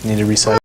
Need to reset.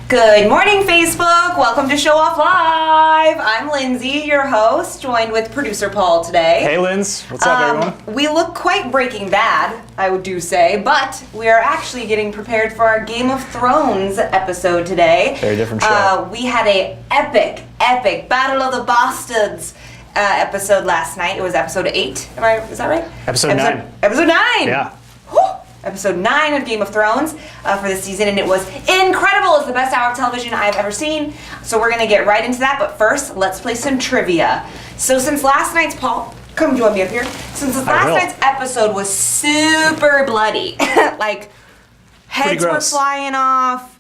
Good morning, Facebook. Welcome to SHOWoff Live. I'm Lindsay, your host, joined with producer Paul today. Hey, Linz. What's up, everyone? We look quite Breaking Bad, I would do say, but we are actually getting prepared for our Game of Thrones episode today. Very different show. We had a epic Battle of the Bastards episode last night. It was episode 8. Is that right? Episode 9. Episode 9. Yeah. Whew. Episode 9 of Game of Thrones for this season, and it was incredible. It's the best hour of television I've ever seen. So we're gonna get right into that, but first, let's play some trivia. So since last night's, Paul, come join me up here. Since last night's episode was super bloody, like heads were flying off,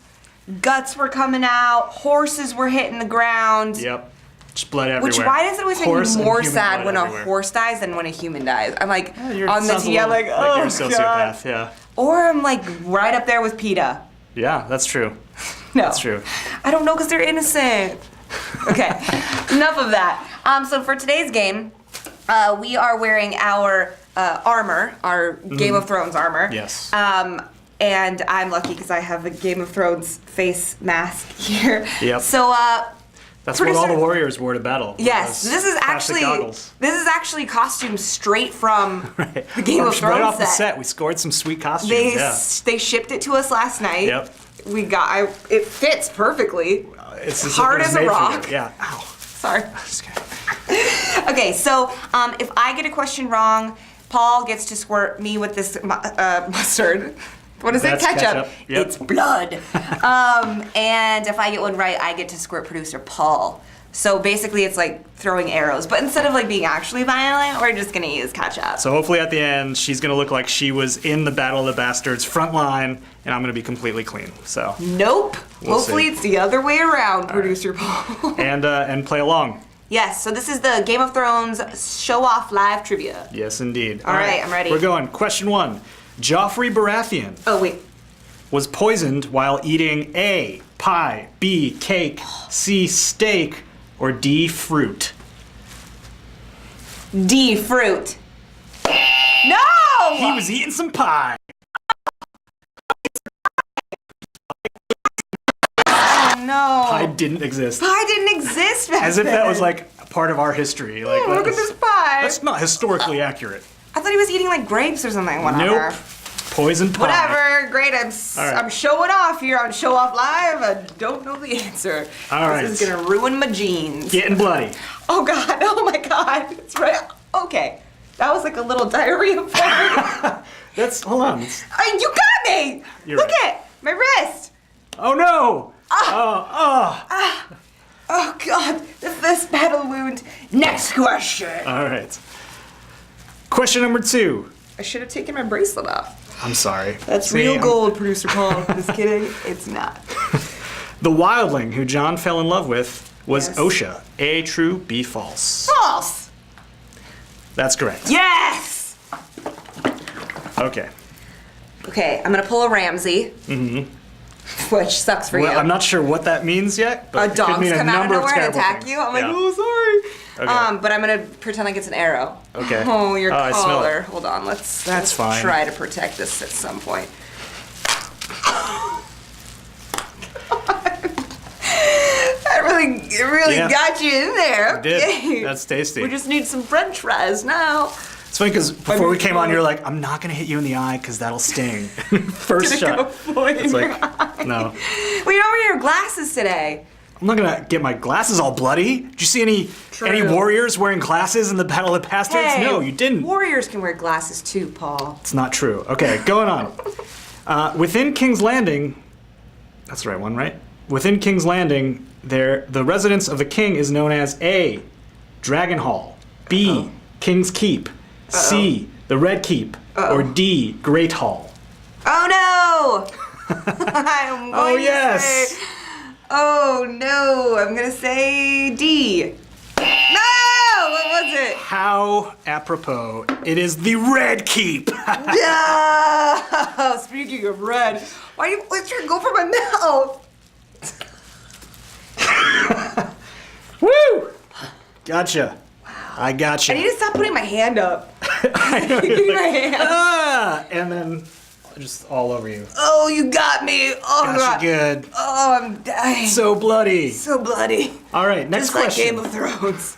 guts were coming out, horses were hitting the ground. Yep. Just blood everywhere. Which, why does it always make me more sad when a horse dies than when a human dies? I'm like, on the TV, I'm like, oh, you're a sociopath, God. yeah. Or I'm like right up there with PETA. Yeah, that's true. No. That's true. I don't know because they're innocent. Okay, enough of that. So for today's game, we are wearing our armor, our Game of Thrones armor. Yes. And I'm lucky because I have a Game of Thrones face mask here. Yep. So, that's what all the warriors wore to battle. Yes, this is actually costumes straight from the Game of Thrones right off set. the set. We scored some sweet costumes. They shipped it to us last night. Yep. It fits perfectly. It's hard as a rock. Yeah. Ow. Sorry. Okay, so if I get a question wrong, Paul gets to squirt me with this mustard. What is That's it? Ketchup. Yep. It's blood. And if I get one right, I get to squirt producer Paul. So basically, it's like throwing arrows, but instead of like being actually violent, we're just gonna use ketchup. So hopefully at the end, she's gonna look like she was in the Battle of the Bastards front line, and I'm gonna be completely clean. So. Nope. Hopefully see. It's the other way around, producer Paul. And play along. Yes. So this is the Game of Thrones SHOWoff Live trivia. Yes, indeed. All right, I'm ready. We're going. Question 1. Joffrey Baratheon. Oh wait. Was poisoned while eating A, pie, B, cake, C, steak, or D, fruit? D, fruit. No! He was eating some pie. Oh no. Pie didn't exist. Pie didn't exist back As if that then. was like part of our history. Like, Look at this pie. That's not historically accurate. I thought he was eating like grapes or something. Whatever. Nope. Poisoned pie. Whatever. Great. right. I'm showing off here on SHOWoff Live. I don't know the answer. All right. This is gonna ruin my jeans. Getting bloody. Oh God. Oh my God. It's right. Okay. That was like a little diarrhea fart. Hold on. You got me. You're Look right. at my wrist. Oh no. Oh God. This battle wound. Next question. All right. Question number 2. I should have taken my bracelet off. I'm sorry. That's real gold, producer Paul. Just kidding. It's not. The wildling who John fell in love with was Yes. Osha. A, true, B, false. False. That's correct. Yes. Okay. Okay, I'm gonna pull a Ramsey. Which sucks for Well, you. I'm not sure what that means yet, but A it dog's could mean a come out of number of nowhere and terrible attack things. you. I'm like, Yeah. oh, sorry. Okay. But I'm gonna pretend like it's an arrow. Okay. Oh, your I smell collar. it. Hold on. Let's That's fine. try to protect this at some point. It really Yeah. got you in there. It did. Okay. That's tasty. We just need some French fries now. It's funny because before we came on, you're like, I'm not gonna hit you in the eye because that'll sting. First Gonna shot. go point It's in like, your eye. no. Well, you don't wear your glasses today. I'm not gonna get my glasses all bloody. Did you see any True. warriors wearing glasses in the Battle of the Bastards? No, you didn't. Warriors can wear glasses too, Paul. It's not true. Okay, going on. Within King's Landing, that's the right one, right? Within King's Landing, the residence of the king is known as A, Dragon Hall, B, King's Keep, C, the Red Keep, or D, Great Hall. Oh no! I'm going to yes. say, oh no! I'm gonna say D. No! What was it? How apropos. It is the Red Keep. No! Speaking of red, why do you always try to go for my mouth? Woo! Gotcha. I gotcha. I need to stop putting my hand up. I know, Give you're me my like, hand. ah, and then just all over you. Oh, you got me. Oh, Got God. you good. Oh, I'm dying. So bloody. So bloody. All right, next Just question. like Game of Thrones.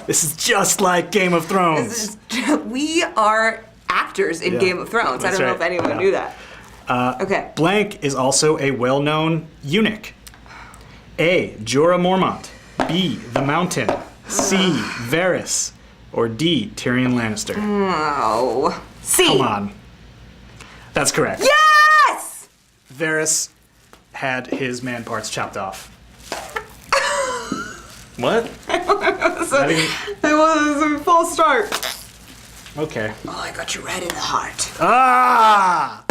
This is just like Game of Thrones. We are actors in Yeah, Game of Thrones. I that's don't know right. if anyone Yeah. knew that. Okay. Blank is also a well-known eunuch. A, Jorah Mormont. B, the Mountain. C, Varys. Or D, Tyrion Lannister. Oh. C. Come on. That's correct. Yes! Varys had his man parts chopped off. What? It was a false start. Okay. Oh, I got you right in the heart. Ah!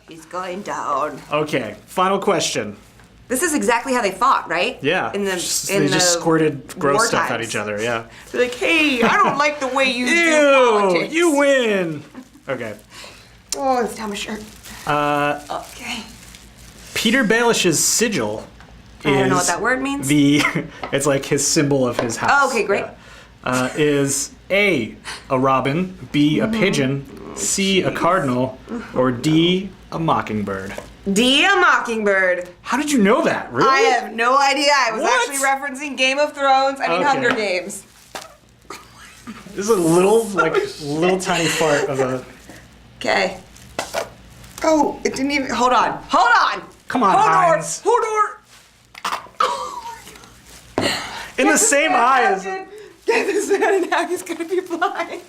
He's going down. Okay, final question. This is exactly how they fought, right? Yeah. In the They just squirted gross war stuff at times. each other, yeah. They're like, hey, I don't like the way you do Ew! politics. You win! Okay. Oh, it's down my shirt. Okay. Peter Baelish's sigil is I don't know what that word means. it's like his symbol of his house. Oh, okay, great. Is A, a robin, B, a pigeon, C, a cardinal, or D, a mockingbird? D, a mockingbird. How did you know that? Really? I have no idea. I was What? actually referencing Game of Thrones. I mean, Okay. Hunger Games. This is a little tiny fart of a... Okay. Oh, it didn't even. Hold on. Hold on. Come on, Heinz. Hold on. In the same eye as... Get this man, and now he's gonna be blind.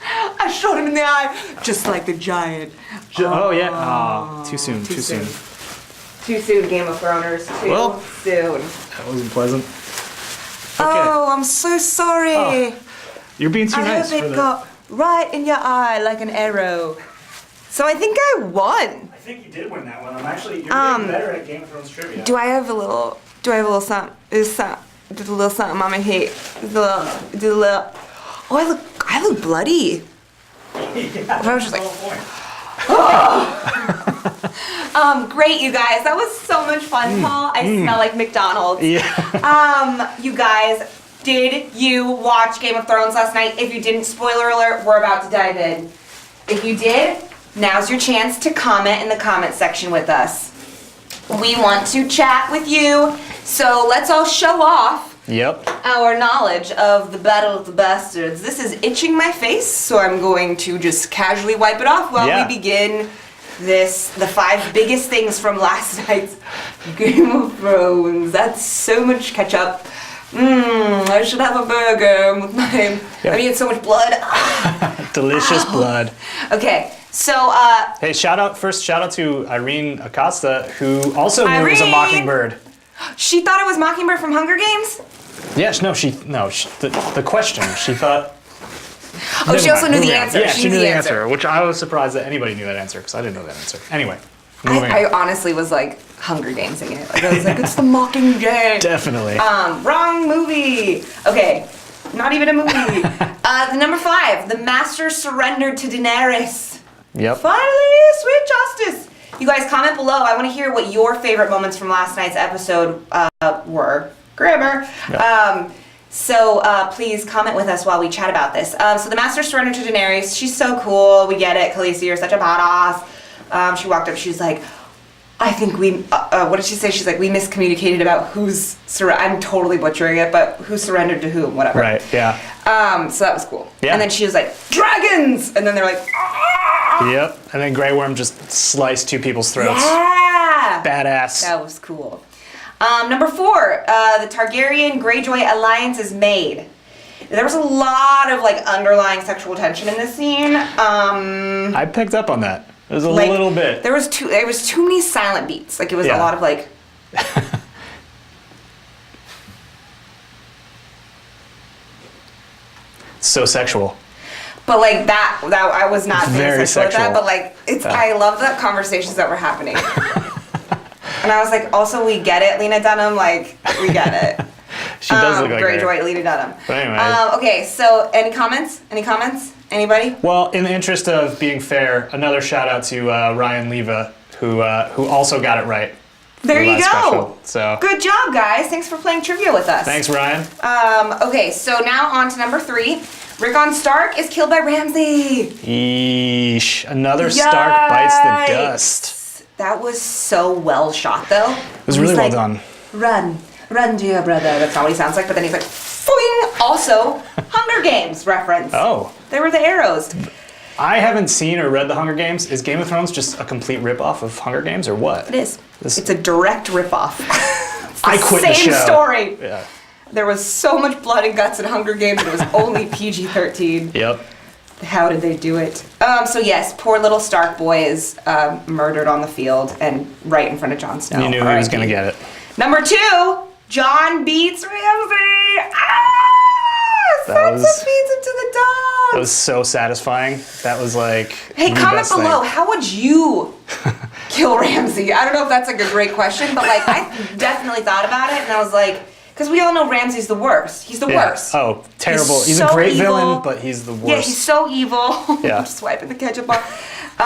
I shot him in the eye, just like the giant. Oh, yeah. Oh, too soon, too soon. Too soon, Game of Thrones. Too Well. soon. That wasn't pleasant. Oh, I'm so sorry. Oh, you're being too I nice hope for it the... got right in your eye like an arrow. So I think I won. I think you did win that one. You're getting better at Game of Thrones trivia. Do I have a little something? Just a little something on my head. Oh, I look bloody. Yeah, I was just like, that's the whole point. Great, you guys. That was so much fun, Paul. I smell like McDonald's. Yeah. You guys, did you watch Game of Thrones last night? If you didn't, spoiler alert, we're about to dive in. If you did, now's your chance to comment in the comment section with us. We want to chat with you, so let's all show off Yep. our knowledge of the Battle of the Bastards. This is itching my face, so I'm going to just casually wipe it off while Yeah. we begin the 5 biggest things from last night's Game of Thrones. That's so much ketchup. I should have a burger with my, Yeah. I mean, it's so much blood. Delicious blood. Okay, so, Hey, shout out to Irene Acosta, who also knew it was a Irene! mockingbird. she thought it was Mockingbird from Hunger Games? Yes, the question, she thought... Oh, she Never also mind, knew the moving on. answer. Yeah, She she knew knew the the answer. answer, which I was surprised that anybody knew that answer, because I didn't know that answer. Anyway, moving I on. honestly was like Hunger Gamesing it. Like, I was like, it's the Mockingjay. Definitely. Wrong movie. Okay, not even a movie. The number 5, the Master surrendered to Daenerys. Yep. Finally, sweet justice. You guys comment below. I want to hear what your favorite moments from last night's episode were. Grammar. Yep. So please comment with us while we chat about this. So the Master surrendered to Daenerys. She's so cool. We get it. Khaleesi, you're such a badass. She walked up. She was like, I think what did she say? She's like, we miscommunicated about who's, I'm totally butchering it, but who surrendered to whom, whatever. Right, yeah. So that was cool. Yeah. And then she was like, dragons! And then they're like, ah! Yep, and then Grey Worm just sliced 2 people's throats. Yeah! Badass. That was cool. Number 4, the Targaryen Greyjoy alliance is made. There was a lot of like underlying sexual tension in this scene. I picked up on that. It was a Like, little bit. There was too many silent beats. Like it was a Yeah. lot of like. So sexual. But like that I was not being Very sexual with that. sexual. But like I love the conversations that were happening. And I was like, also we get it, Lena Dunham. Like we get it. She does look like her. Greyjoy, Lena Dunham. But anyway. Okay, so any comments? Anybody? Well, in the interest of being fair, another shout out to Ryan Leva, who also got it right. for There the you last go. special. So Good job, guys. Thanks for playing trivia with us. thanks, Ryan. Okay, so now on to number 3. Rickon Stark is killed by Ramsay. Yeesh. Another Stark bites the Yikes. dust. That was so well shot, though. It was really well done. Run, dear brother. That's not what he sounds like, but then he's like, foing! Also, Hunger Games reference. Oh. There were the arrows. I haven't seen or read the Hunger Games. Is Game of Thrones just a complete ripoff of Hunger Games or what? It is. It's a direct ripoff. I quit the show. Same story. Yeah. There was so much blood and guts in Hunger Games, and it was only PG-13. Yep. How did they do it? So yes, poor little Stark boy is murdered on the field and right in front of Jon Snow. You knew he was going to get it. Number 2, Jon beats Ramsay. Sansa feeds him to the That dogs. was so satisfying. That was like. Hey, the comment best thing. below. How would you kill Ramsay? I don't know if that's like a great question, but like I definitely thought about it, and I was like, because we all know Ramsay's the worst. He's the worst. Oh, terrible. He's so a great evil. villain, but he's the worst. Yeah, he's so evil. Yeah. I'm just wiping the ketchup off.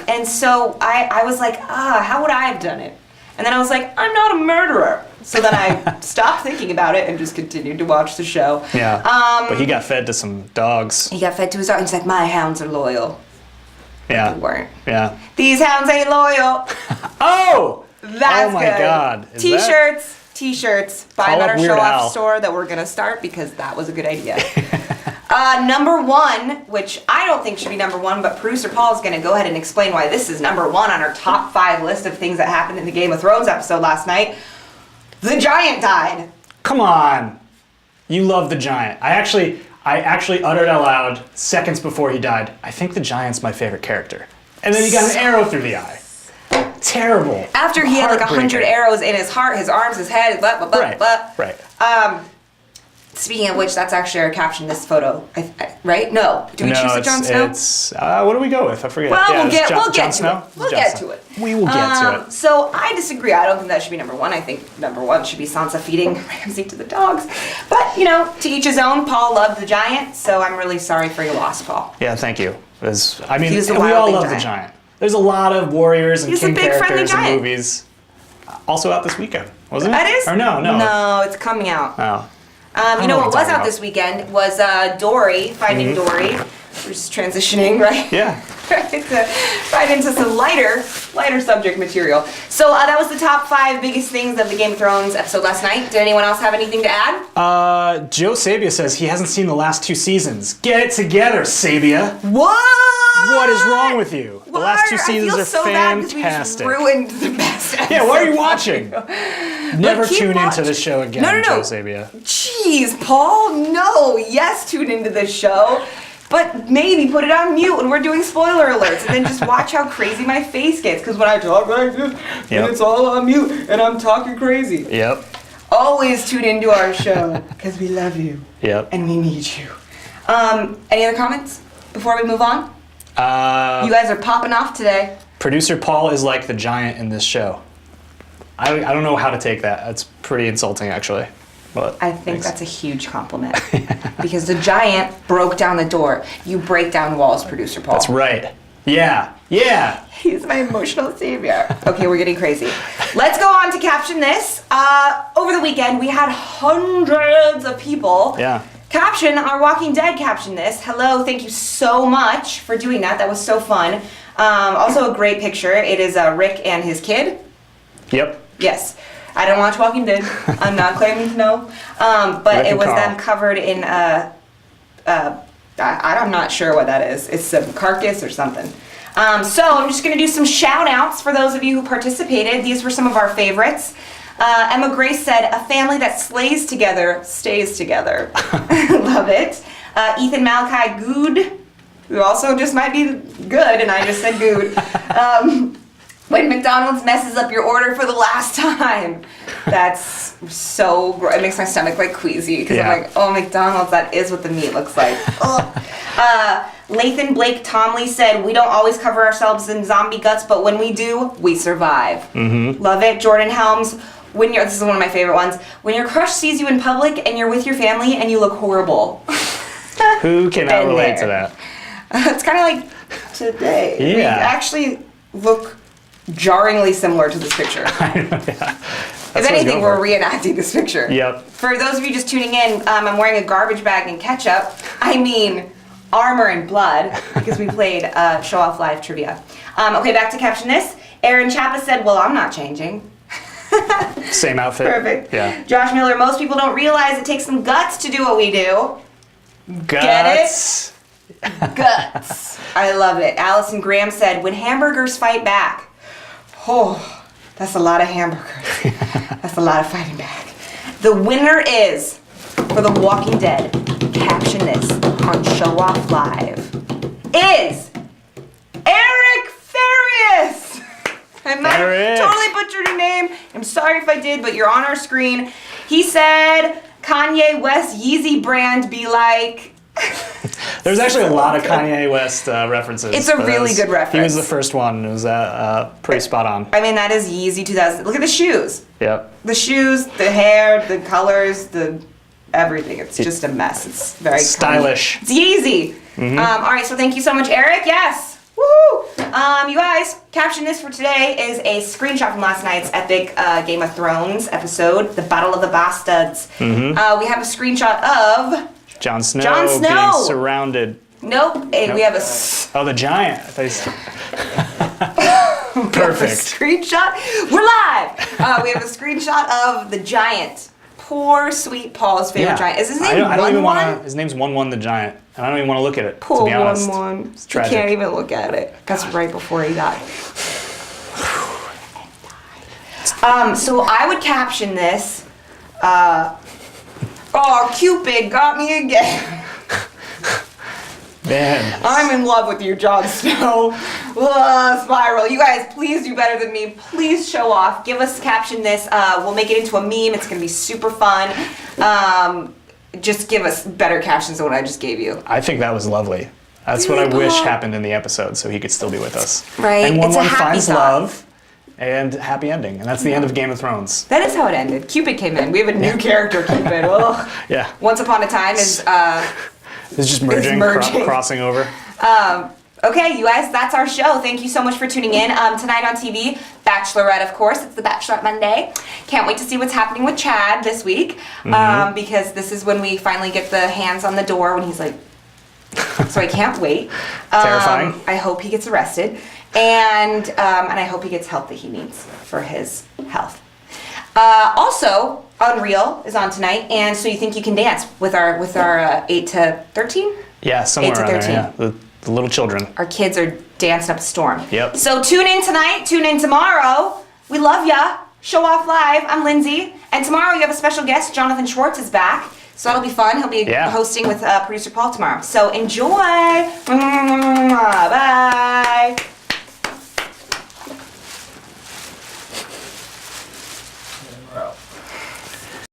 And so I was like, how would I have done it? And then I was like, I'm not a murderer. So then I stopped thinking about it and just continued to watch the show. Yeah. But he got fed to some dogs. He got fed to his dog. He's like, my hounds are loyal. Yeah. They weren't. Yeah. These hounds ain't loyal. Oh! That's Oh my good. God. Is T-shirts. Buy Call them at up our Weird SHOWoff Al. store that we're gonna start because that was a good idea. Number 1, which I don't think should be number 1, but producer Paul is gonna go ahead and explain why this is number 1 on our top 5 list of things that happened in the Game of Thrones episode last night. The giant died. Come on. You love the giant. I actually uttered out loud seconds before he died, I think the giant's my favorite character. And then he got an arrow through the eye. Terrible. After he had like 100 Heartbreaking. arrows in his heart, his arms, his head, blah, blah, blah, Right. blah. Right. Speaking of which, that's actually our caption, this photo, right? No. Do we choose it Jon Snow? It's what do we go with? I forget. Well, Yeah, we'll it's get Jon to Snow? it. We'll Jon get Snow. to it. We will get to it. So I disagree. I don't think that should be number 1. I think number 1 should be Sansa feeding Ramsay to the dogs. But, you know, to each his own. Paul loved the giant, so I'm really sorry for your loss, Paul. Yeah, thank you. He was the we all wildling love giant. the giant. There's a lot of warriors and He's a king big, friendly characters in giant. movies. Also out this weekend, wasn't it? That is? Or no. No, it's coming out. Oh. You know know what what was you're out talking this weekend was Dory, Finding Dory. We're just transitioning, right? Yeah. right into some lighter subject material. So that was the top 5 biggest things of the Game of Thrones episode last night. Did anyone else have anything to add? Joe Sabia says he hasn't seen the last 2 seasons. Get it together, Sabia. What? What is wrong with you? The last 2 seasons are fantastic. We just ruined the best episode. Yeah, why are you watching? Never keep tune into watching. this show again, No. Joe Sabia. Jeez, Paul, no. Yes, tune into this show. But maybe put it on mute when we're doing spoiler alerts, and then just watch how crazy my face gets. Because when I talk like this, and it's all on mute, and I'm talking crazy. Yep. Always tune into our show, because we love you. Yep. And we need you. Any other comments before we move on? You guys are popping off today. Producer Paul is like the giant in this show. I don't know how to take that. That's pretty insulting, actually. But I think thanks. that's a huge compliment. Because the giant broke down the door. You break down walls, Producer Paul. That's right. Yeah. Yeah. He's my emotional savior. Okay, we're getting crazy. Let's go on to caption this. Over the weekend, we had hundreds of people caption our Walking Dead caption this. Hello, thank you so much for doing that. That was so fun. Also a great picture. It is Rick and his kid. Yep. Yes. I don't watch Walking Dead. I'm not claiming to know. But Rick it and was Carl. them covered in, I'm not sure what that is. It's some carcass or something. So I'm just going to do some shout outs for those of you who participated. These were some of our favorites. Emma Grace said, a family that slays together stays together. Love it. Ethan Malachi Good, who also just might be good, and I just said good. When McDonald's messes up your order for the last time. That's so gross. It makes my stomach like queasy because I'm like, oh, McDonald's, that is what the meat looks like. Lathan Blake Tomley said, we don't always cover ourselves in zombie guts, but when we do, we survive. Mm-hmm. Love it. Jordan Helms, this is one of my favorite ones. When your crush sees you in public and you're with your family and you look horrible. Who cannot Been relate there. to that? It's kind of like today. Yeah. We actually look jarringly similar to this picture. If anything, we're reenacting this picture. Yep. For those of you just tuning in, I'm wearing a garbage bag and ketchup. I mean, armor and blood, because we played Show-Off Live trivia. Okay, back to caption this. Aaron Chappa said, well, I'm not changing. Same outfit. Perfect. Yeah. Josh Miller, most people don't realize it takes some guts to do what we do. Guts. Get it? Guts. I love it. Allison Graham said, when hamburgers fight back. Oh, that's a lot of hamburgers. That's a lot of fighting back. The winner is, for The Walking Dead, caption this on Show-Off Live, is Eric Farias. I might Eric. totally butchered your name. I'm sorry if I did, but you're on our screen. He said, Kanye West Yeezy brand be like... There's actually a lot of Kanye West references. It's a but really good reference. He was the first one. It was pretty spot on. I mean, that is Yeezy 2000. Look at the shoes. Yep. The shoes, the hair, the colors, the everything. It's just a mess. It's very stylish. It's Yeezy. All right, so thank you so much, Eric. Yes. Woohoo! You guys, caption this for today is a screenshot from last night's epic Game of Thrones episode, The Battle of the Bastards. We have a screenshot of... Jon Snow, Jon Snow being surrounded. Nope. We have a... Oh, the giant. I thought you said- Perfect. Screenshot. We're live. We have a screenshot of the giant. Poor sweet Paul's favorite giant. Is his name I don't even One? want to. His name's One the Giant, and I don't even want to look at it. Poor to be honest. One. It's You tragic. can't even look at it. That's right before he died. So I would caption this. Oh, Cupid got me again. Man. I'm in love with you, Jon Snow. Spiral. You guys, please do better than me. Please show off. Give us caption this. We'll make it into a meme. It's going to be super fun. Just give us better captions than what I just gave you. I think that was lovely. That's what I wish happened in the episode, so he could still be with us. Right. And It's a one happy finds thought. love and happy ending, and that's the end of Game of Thrones. That is how it ended. Cupid came in. We have a new character, Cupid. Ugh. Yeah. Once Upon a Time is... It's just merging, merging. crossing over. Okay, you guys, that's our show. Thank you so much for tuning in. Tonight on TV, Bachelorette, of course. It's the Bachelorette Monday. Can't wait to see what's happening with Chad this week, because this is when we finally get the hands on the door when he's like... So I can't wait. Terrifying. I hope he gets arrested, and I hope he gets help that he needs for his health. Also, Unreal is on tonight, and So You Think You Can Dance with our 8 to 13? Yeah, somewhere 8 to around there, 13. yeah. The little children. Our kids are dancing up a storm. Yep. So tune in tonight, tune in tomorrow. We love ya. Show Off Live. I'm Lindsay. And tomorrow you have a special guest. Jonathan Schwartz is back. So that'll be fun. He'll be hosting with producer Paul tomorrow. So enjoy. Bye.